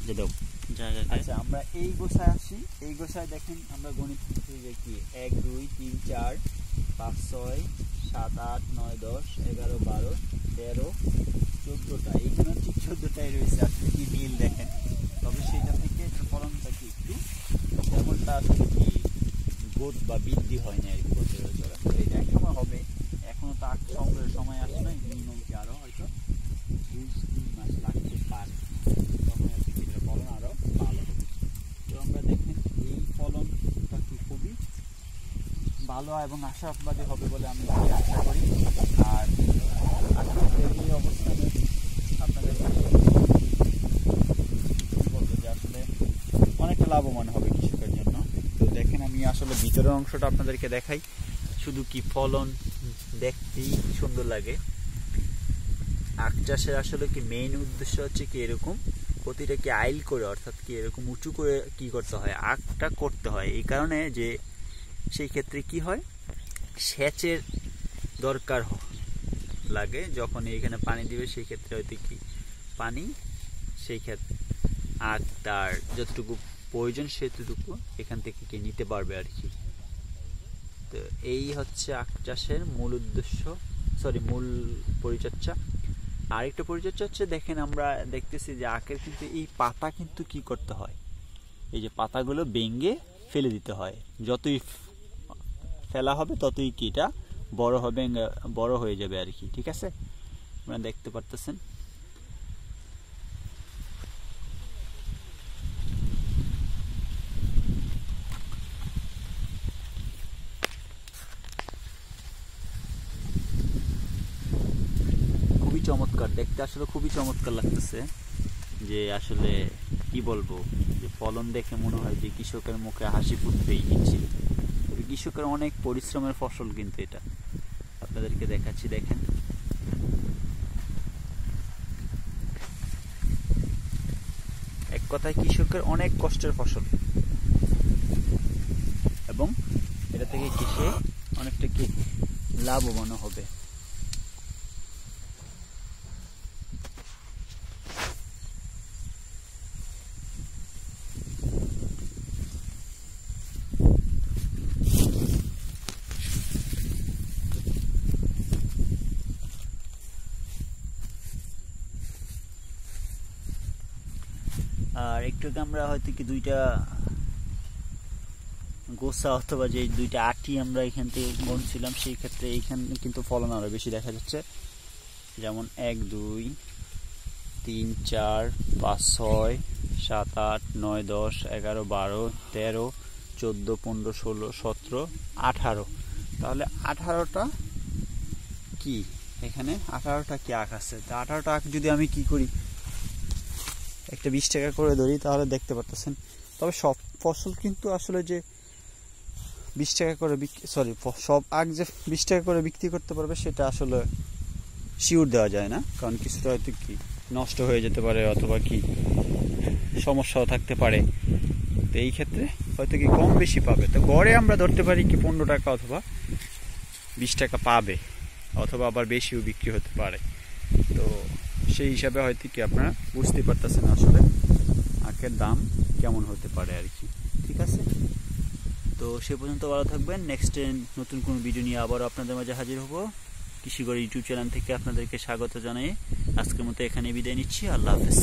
যে দাও জায়গা। আচ্ছা আমরা এই গোছায় আসি। এই গোছায় দেখেন আমরা গণিত করতে যে কি 1 2 3 4 5 6 7 8 9 10 11 12 13 14টা, এখানে ঠিক 14টাই রয়েছে। আসলে কি মিল দেখেন, তবে সেইটা থেকে ফলনটা কি একটু তেমনটা আসলে কি গ্রোথ বা বৃদ্ধি হয় না আর কি বছরের চলা। এটা একসময় হবে, এখনো তো সংগ্রহের সময় আসে নাই, মিনিমাম কি আরো হয়তো 2-3 মাস লাগতে পারে, তখন আর কি এটার ফলন আরো ভালো হবে। তো আমরা দেখেন এই ফলনটা কি খুবই ভালো এবং আশাবাদী হবে বলে আমি আশা করি। আর এই অবস্থানে আপনাদের কাছে বলবো যে আসলে অনেকটা লাভবান হবে কৃষকের জন্য। তো দেখেন আমি আসলে ভিতরের অংশটা আপনাদেরকে দেখাই, শুধু কি ফলন দেখতেই সুন্দর লাগে। আখ চাষের আসলে কি মেইন উদ্দেশ্য হচ্ছে কি এরকম প্রতিটা কি আইল করে, অর্থাৎ কি এরকম উঁচু করে কি করতে হয়, আখটা করতে হয়। এই কারণে যে সেই ক্ষেত্রে কি হয়, সেচের দরকার লাগে। যখন এখানে পানি দিবে সেই ক্ষেত্রে হয়তো কি পানি সেই ক্ষেত্রে আখ তার যতটুকু প্রয়োজন সেতটুকু এখান থেকে কি নিতে পারবে আর কি। তো এই হচ্ছে আখ চাষের মূল উদ্দেশ্য, মূল পরিচর্যা। আরেকটা পরিচর্যা হচ্ছে দেখেন আমরা দেখতেছি যে আখের কিন্তু এই পাতা কিন্তু কি করতে হয়, এই যে পাতাগুলো ভেঙে ফেলে দিতে হয়। যতই ফেলা হবে ততই কি এটা বড় হবে, বড় হয়ে যাবে আর কি। ঠিক আছে, আপনারা দেখতে পারতেছেন। খুবই চমৎকার দেখতে, আসলে খুবই চমৎকার লাগতেছে। যে আসলে কি বলবো, যে ফলন দেখে মনে হয় যে কৃষকের মুখে হাসি ফুটবেই ইচ্ছে। তবে কৃষকের অনেক পরিশ্রমের ফসল কিন্তু এটা, আপনাদেরকে দেখাচ্ছি দেখেন। এক কথায় কৃষকের অনেক কষ্টের ফসল, এবং এটা থেকে কৃষি অনেকটা কি লাভবান হবে। আর একটু আমরা হয়তো কি দুইটা গোসা অথবা যে দুইটা আটি আমরা এখান থেকে গুনছিলাম, সেই ক্ষেত্রে এইখানে কিন্তু ফলন আরো বেশি দেখা যাচ্ছে। যেমন 1 2 3 4 5 6 7 8 9 10 11 12 13 14 15 16 17 18, তাহলে 18টা কি এখানে 18টা কি আখ আছে। তা 18টা আখ যদি আমি কি করি একটা 20 টাকা করে ধরি, তাহলে দেখতে পাচ্ছেন। তবে সব ফসল কিন্তু আসলে যে 20 টাকা করে সব আখ যে 20 টাকা করে বিক্রি করতে পারবে সেটা আসলে শিওর দেওয়া যায় না, কারণ কিছুটা হয়তো কি নষ্ট হয়ে যেতে পারে অথবা কি সমস্যাও থাকতে পারে। তো এই ক্ষেত্রে হয়তো কি কম বেশি পাবে। তো গড়ে আমরা ধরতে পারি কি 15 টাকা অথবা 20 টাকা পাবে, অথবা আবার বেশিও বিক্রি হতে পারে। তো সেই হিসাবে হয়তো কি আপনারা বুঝতে পারতেছেন আসলে আখের দাম কেমন হতে পারে আর কি। ঠিক আছে, তো সে পর্যন্ত ভালো থাকবেন। নেক্সট নতুন কোনো ভিডিও নিয়ে আবারও আপনাদের মাঝে হাজির হব। কৃষিগড় ইউটিউব চ্যানেল থেকে আপনাদেরকে স্বাগত জানাই আজকের মতো এখানে বিদায় নিচ্ছি। আল্লাহ হাফেজ।